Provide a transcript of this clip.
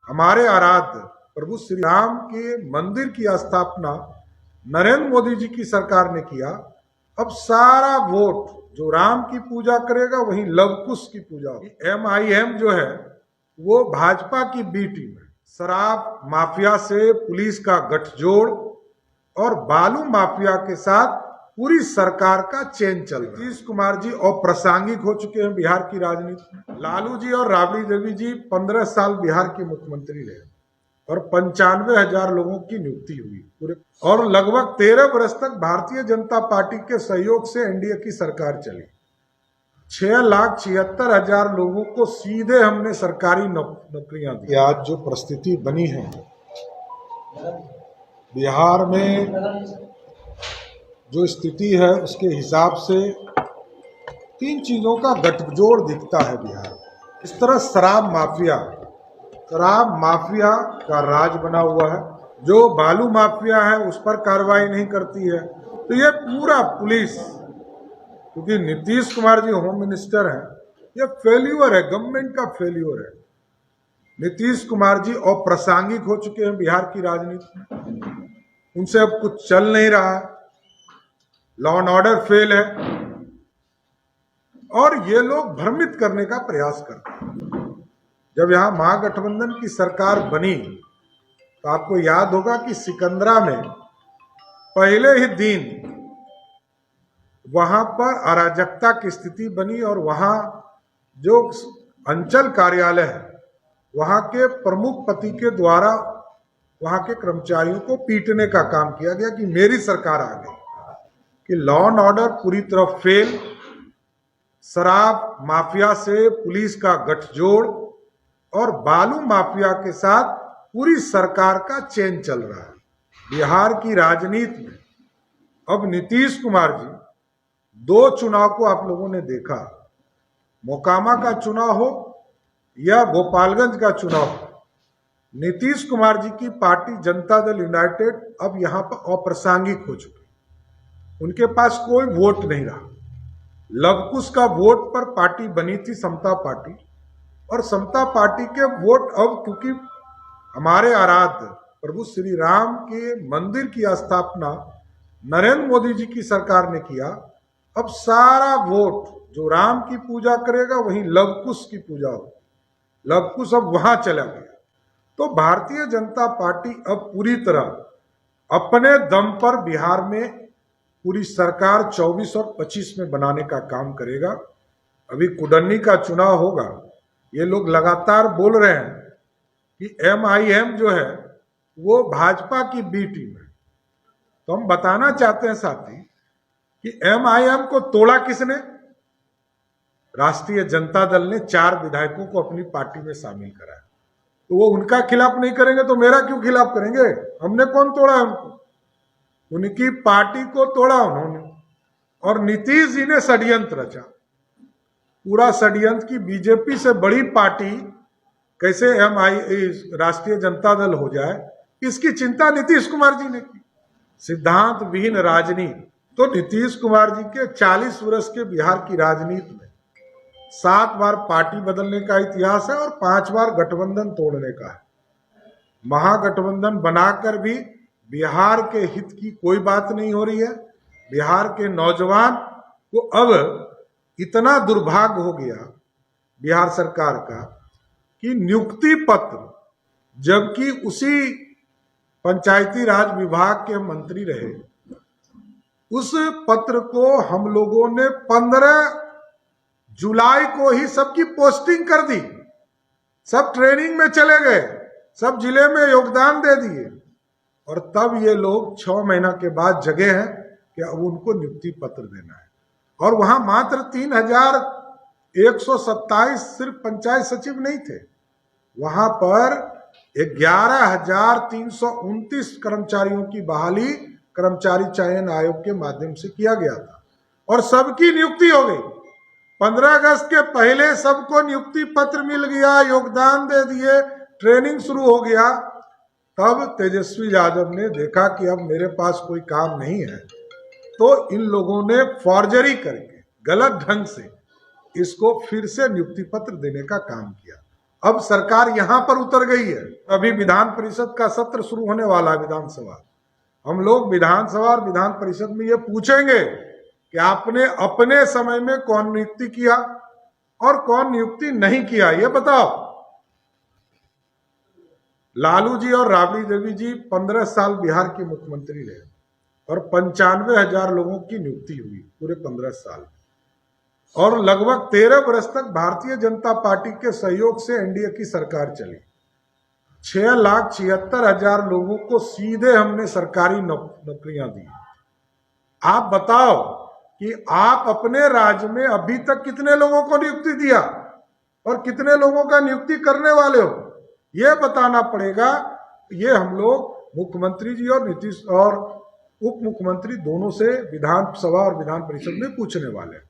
हमारे आराध्य प्रभु श्री राम के मंदिर की स्थापना नरेंद्र मोदी जी की सरकार ने किया। अब सारा वोट जो राम की पूजा करेगा वही लवकुश की पूजा होगी। MIM जो है वो भाजपा की बी टीम है। शराब माफिया से पुलिस का गठजोड़ और बालू माफिया के साथ पूरी सरकार का चेन चल रहा है। नीतीश कुमार जी अप्रासंगिक हो चुके हैं बिहार की राजनीति में। लालू जी और राबड़ी देवी जी 15 साल बिहार के मुख्यमंत्री रहे और 95,000 लोगों की नियुक्ति हुई पूरे, और लगभग 13 वर्ष तक भारतीय जनता पार्टी के सहयोग से एनडीए की सरकार चली। 6,76,000 लोगों को सीधे हमने सरकारी नौकरियां दी। आज जो परिस्थिति बनी है बिहार में, जो स्थिति है उसके हिसाब से 3 चीजों का गठजोड़ दिखता है बिहार में। इस तरह शराब माफिया का राज बना हुआ है। जो बालू माफिया है उस पर कार्रवाई नहीं करती है, तो ये पूरा पुलिस, क्योंकि नीतीश कुमार जी होम मिनिस्टर हैं, ये फेल्यूर है, गवर्नमेंट का फेल्यूर है। नीतीश कुमार जी अप्रासंगिक हो चुके हैं बिहार की राजनीति में, उनसे अब कुछ चल नहीं रहा है, लॉ एंड ऑर्डर फेल है और ये लोग भ्रमित करने का प्रयास करते हैं। जब यहां महागठबंधन की सरकार बनी तो आपको याद होगा कि सिकंदरा में पहले ही दिन वहां पर अराजकता की स्थिति बनी और वहां जो अंचल कार्यालय है वहां के प्रमुख पति के द्वारा वहां के कर्मचारियों को पीटने का काम किया गया कि मेरी सरकार आ गई, कि लॉ एंड ऑर्डर पूरी तरह फेल, शराब माफिया से पुलिस का गठजोड़ और बालू माफिया के साथ पूरी सरकार का चेन चल रहा है बिहार की राजनीति में। अब नीतीश कुमार जी 2 चुनाव को आप लोगों ने देखा, मोकामा का चुनाव हो या गोपालगंज का चुनाव हो, नीतीश कुमार जी की पार्टी जनता दल यूनाइटेड अब यहां पर अप्रासंगिक हो चुकी, उनके पास कोई वोट नहीं रहा। लवकुश का वोट पर पार्टी बनी थी समता पार्टी, और समता पार्टी के वोट अब, क्योंकि हमारे आराध्य प्रभु श्री राम के मंदिर की स्थापना नरेंद्र मोदी जी की सरकार ने किया, अब सारा वोट जो राम की पूजा करेगा वही लवकुश की पूजा होगी। लवकुश अब वहां चला गया। तो भारतीय जनता पार्टी अब पूरी तरह अपने दम पर बिहार में पूरी सरकार 24 और 25 में बनाने का काम करेगा। अभी कुडन्नी का चुनाव होगा, ये लोग लगातार बोल रहे हैं कि MIM जो है वो भाजपा की बी टीम है। तो हम बताना चाहते हैं साथी कि MIM को तोड़ा किसने? राष्ट्रीय जनता दल ने 4 विधायकों को अपनी पार्टी में शामिल कराया। तो वो उनका खिलाफ नहीं करेंगे तो मेरा क्यों खिलाफ करेंगे? हमने कौन तोड़ा है उनको? उनकी पार्टी को तोड़ा उन्होंने, और नीतीश जी ने षड्यंत्र रचा। पूरा षड्यंत्र की बीजेपी से बड़ी पार्टी कैसे राष्ट्रीय जनता दल हो जाए, इसकी चिंता नीतीश कुमार जी ने की। सिद्धांत विहीन राजनीति। तो नीतीश कुमार जी के 40 वर्ष के बिहार की राजनीति में 7 बार पार्टी बदलने का इतिहास है और 5 बार गठबंधन तोड़ने का है। महागठबंधन बनाकर भी बिहार के हित की कोई बात नहीं हो रही है। बिहार के नौजवान को अब इतना दुर्भाग्य हो गया बिहार सरकार का कि नियुक्ति पत्र, जबकि उसी पंचायती राज विभाग के मंत्री रहे, उस पत्र को हम लोगों ने 15 जुलाई को ही सबकी पोस्टिंग कर दी। सब ट्रेनिंग में चले गए, सब जिले में योगदान दे दिए, और तब ये लोग 6 महीना के बाद जगे हैं कि अब उनको नियुक्ति पत्र देना है। और वहां मात्र 3,127 सिर्फ पंचायत सचिव नहीं थे, वहां पर 11,329 कर्मचारियों की बहाली कर्मचारी चयन आयोग के माध्यम से किया गया था, और सबकी नियुक्ति हो गई। 15 अगस्त के पहले सबको नियुक्ति पत्र मिल गया, योगदान दे दिए, ट्रेनिंग शुरू हो गया। तब तेजस्वी यादव ने देखा कि अब मेरे पास कोई काम नहीं है, तो इन लोगों ने फॉर्जरी करके गलत ढंग से इसको फिर से नियुक्ति पत्र देने का काम किया। अब सरकार यहां पर उतर गई है। अभी विधान परिषद का सत्र शुरू होने वाला है, विधानसभा। हम लोग विधानसभा और विधान परिषद में ये पूछेंगे कि आपने अपने समय में कौन नियुक्ति किया और कौन नियुक्ति नहीं किया, ये बताओ। लालू जी और राबड़ी देवी जी 15 साल बिहार के मुख्यमंत्री रहे और 95,000 लोगों की नियुक्ति हुई पूरे 15 साल, और लगभग 13 वर्ष तक भारतीय जनता पार्टी के सहयोग से एनडीए की सरकार चली। 6,76,000 लोगों को सीधे हमने सरकारी नौकरियां दी। आप बताओ कि आप अपने राज्य में अभी तक कितने लोगों को नियुक्ति दिया और कितने लोगों का नियुक्ति करने वाले हो, ये बताना पड़ेगा। ये हम लोग मुख्यमंत्री जी और नीतीश और उप मुख्यमंत्री दोनों से विधानसभा और विधान परिषद में पूछने वाले हैं।